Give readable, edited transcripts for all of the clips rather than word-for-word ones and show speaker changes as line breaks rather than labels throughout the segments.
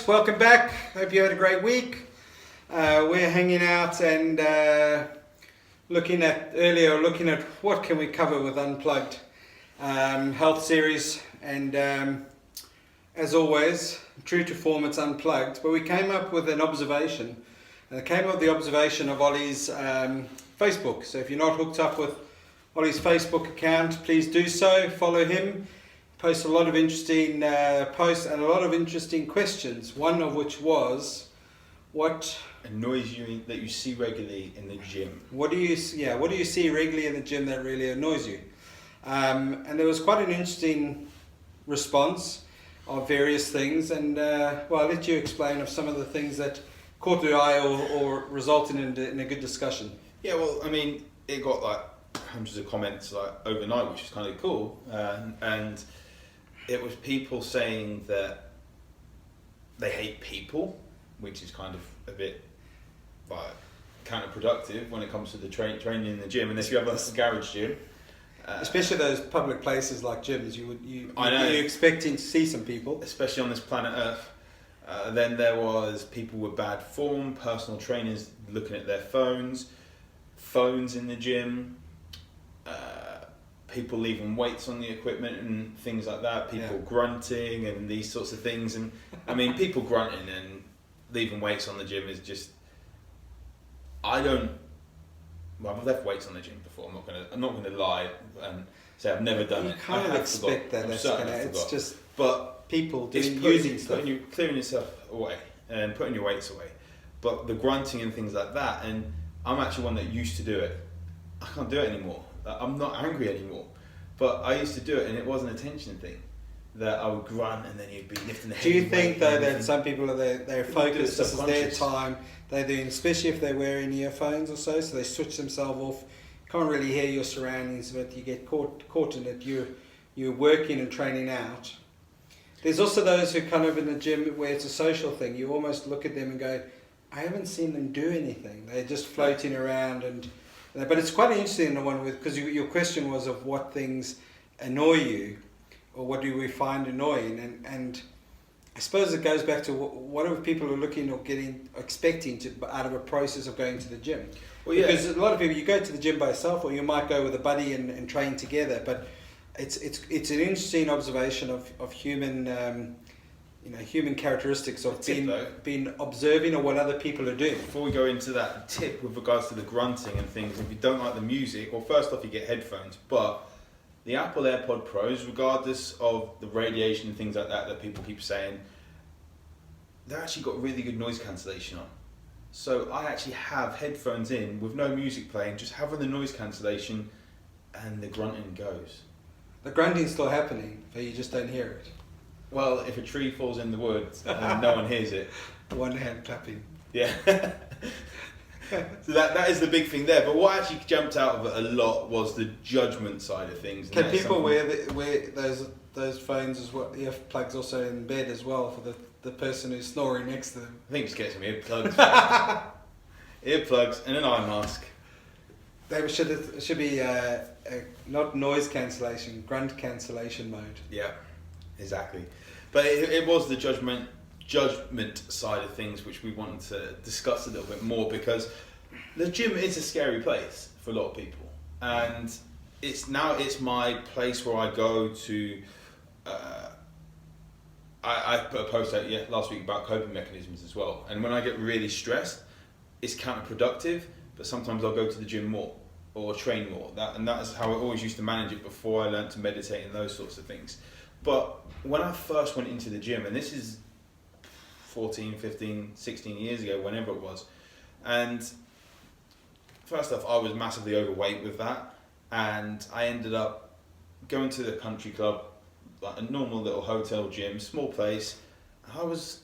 Welcome back. Hope you had a great week. We're hanging out and looking at what can we cover with Unplugged Health series. And as always, true to form, it's unplugged. But we came up with an observation. And it came up with the observation of Ollie's Facebook. So if you're not hooked up with Ollie's Facebook account, please do so. Follow him. Posts a lot of interesting posts and a lot of interesting questions. One of which was, what
annoys you that you see regularly in the gym?
What do you see regularly in the gym that really annoys you? And there was quite an interesting response of various things. And I'll let you explain of some of the things that caught the eye or resulted in a good discussion.
Yeah, well, I mean, it got like hundreds of comments like overnight, which is kind of cool, and it was people saying that they hate people, which is kind of a bit like counterproductive when it comes to the training in the gym. Unless you have a garage gym,
especially those public places like gyms, you're expecting to see some people,
especially on this planet Earth. Then there was people with bad form, personal trainers looking at their phones in the gym. People leaving weights on the equipment and things like that, people grunting and these sorts of things. And I mean, people grunting and leaving weights on the gym is just, I've left weights on the gym before. I'm not gonna lie and say I've never done it.
You kind of expect that. It's just
but
people using stuff.
Clearing yourself away and putting your weights away. But the grunting and things like that, and I'm actually one that used to do it. I can't do it anymore. I'm not angry anymore, but I used to do it, and it was an attention thing that I would grunt, and then you'd be lifting the heavy
weight. Do you think though
that
some people are they're focused? This is their time. They're doing, especially if they're wearing earphones or so they switch themselves off. Can't really hear your surroundings, but you get caught in it. You're working and training out. There's also those who kind of in the gym where it's a social thing. You almost look at them and go, I haven't seen them do anything. They're just floating around and. But it's quite interesting, the one because your question was of what things annoy you, or what do we find annoying, and I suppose it goes back to what are people are looking or expecting out of a process of going to the gym. Well, yeah. Because a lot of people, you go to the gym by yourself, or you might go with a buddy and train together. But it's an interesting observation of human. Human characteristics of being observing of what other people are doing.
Before we go into that tip with regards to the grunting and things, if you don't like the music, well, first off, you get headphones, but the Apple AirPod Pros, regardless of the radiation and things like that people keep saying, they've actually got really good noise cancellation on. So I actually have headphones in with no music playing, just having the noise cancellation, and the grunting goes.
The grunting's still happening, but you just don't hear it.
Well, if a tree falls in the woods and no one hears it.
One hand clapping.
Yeah. So that is the big thing there. But what actually jumped out of it a lot was the judgment side of things.
Can people wear those phones as well, earplugs also in bed as well for the person who's snoring next to them?
I think just get some earplugs. Earplugs and an eye mask.
It should be not noise cancellation, grunt cancellation mode.
Yeah. Exactly, but it was the judgment side of things which we wanted to discuss a little bit more, because the gym is a scary place for a lot of people, and it's my place where I go to. I put a post out last week about coping mechanisms as well, and when I get really stressed, it's counterproductive. But sometimes I'll go to the gym more or train more. That is how I always used to manage it before I learned to meditate and those sorts of things. But when I first went into the gym, and this is 14, 15, 16 years ago, whenever it was, and first off, I was massively overweight with that, and I ended up going to the country club, like a normal little hotel gym, small place. I was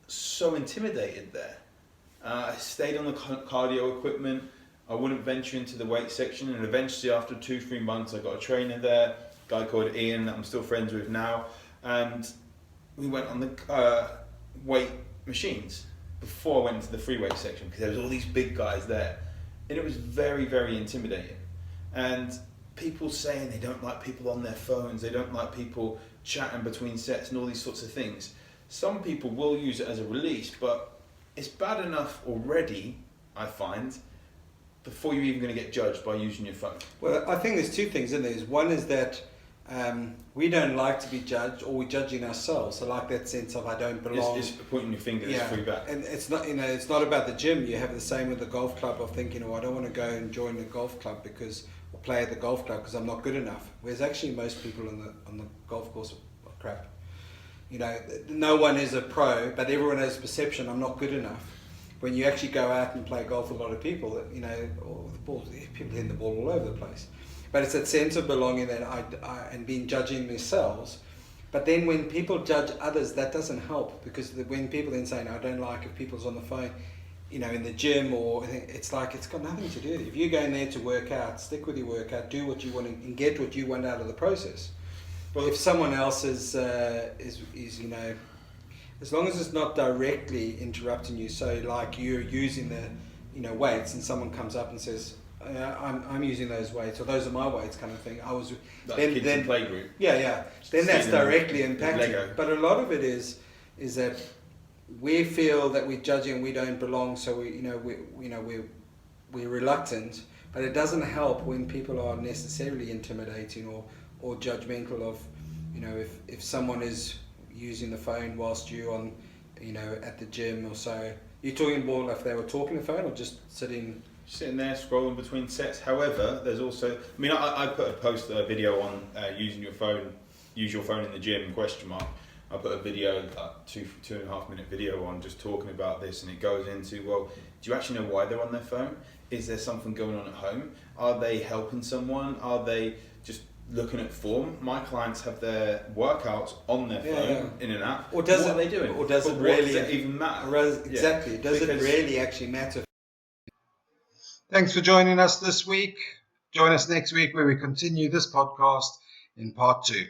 so intimidated there. I stayed on the cardio equipment. I wouldn't venture into the weight section, and eventually after 2-3 months I got a trainer there, a guy called Ian that I'm still friends with now, and we went on the weight machines before I went into the free weight section, because there was all these big guys there, and it was very, very intimidating. And people saying they don't like people on their phones, they don't like people chatting between sets and all these sorts of things. some people will use it as a release, but it's bad enough already, I find, before you're even going to get judged by using your phone.
Well, I think there's two things in there. One is that we don't like to be judged, or we're judging ourselves. So like that sense of I don't belong.
It's pointing your finger, it's free back.
And it's not, it's not about the gym. You have the same with the golf club of thinking, I don't want to go and join the golf club or play at the golf club because I'm not good enough. Whereas actually most people on the golf course are crap. No one is a pro, but everyone has perception I'm not good enough. When you actually go out and play golf with a lot of people, people hitting the ball all over the place. But it's that sense of belonging that and being judging themselves. But then when people judge others, that doesn't help, because when people then say, I don't like if people's on the phone, in the gym, or it's like it's got nothing to do with it. If you're going there to work out, stick with your workout, do what you want and get what you want out of the process. Well, if someone else is as long as it's not directly interrupting you, so like you're using the weights and someone comes up and says, I'm using those weights, or those are my weights, kind of thing.
Kids in playgroup.
Yeah. Then that's directly impacting. But a lot of it is that we feel that we're judging and we don't belong, so we're reluctant. But it doesn't help when people are necessarily intimidating or judgmental of, if someone is using the phone whilst you're on, at the gym or so. You're talking more if they were talking the phone or just sitting
there scrolling between sets. However, there's also, I put a video on use your phone in the gym ? I put a video, 2.5 minute video on just talking about this, and it goes into, do you actually know why they're on their phone? Is there something going on at home? Are they helping someone? Are they just looking at form? My clients have their workouts on their phone in an app.
Or does
what are they doing?
Or does it really
does it even matter?
Exactly. Does it really actually matter? Thanks for joining us this week. Join us next week where we continue this podcast in part 2.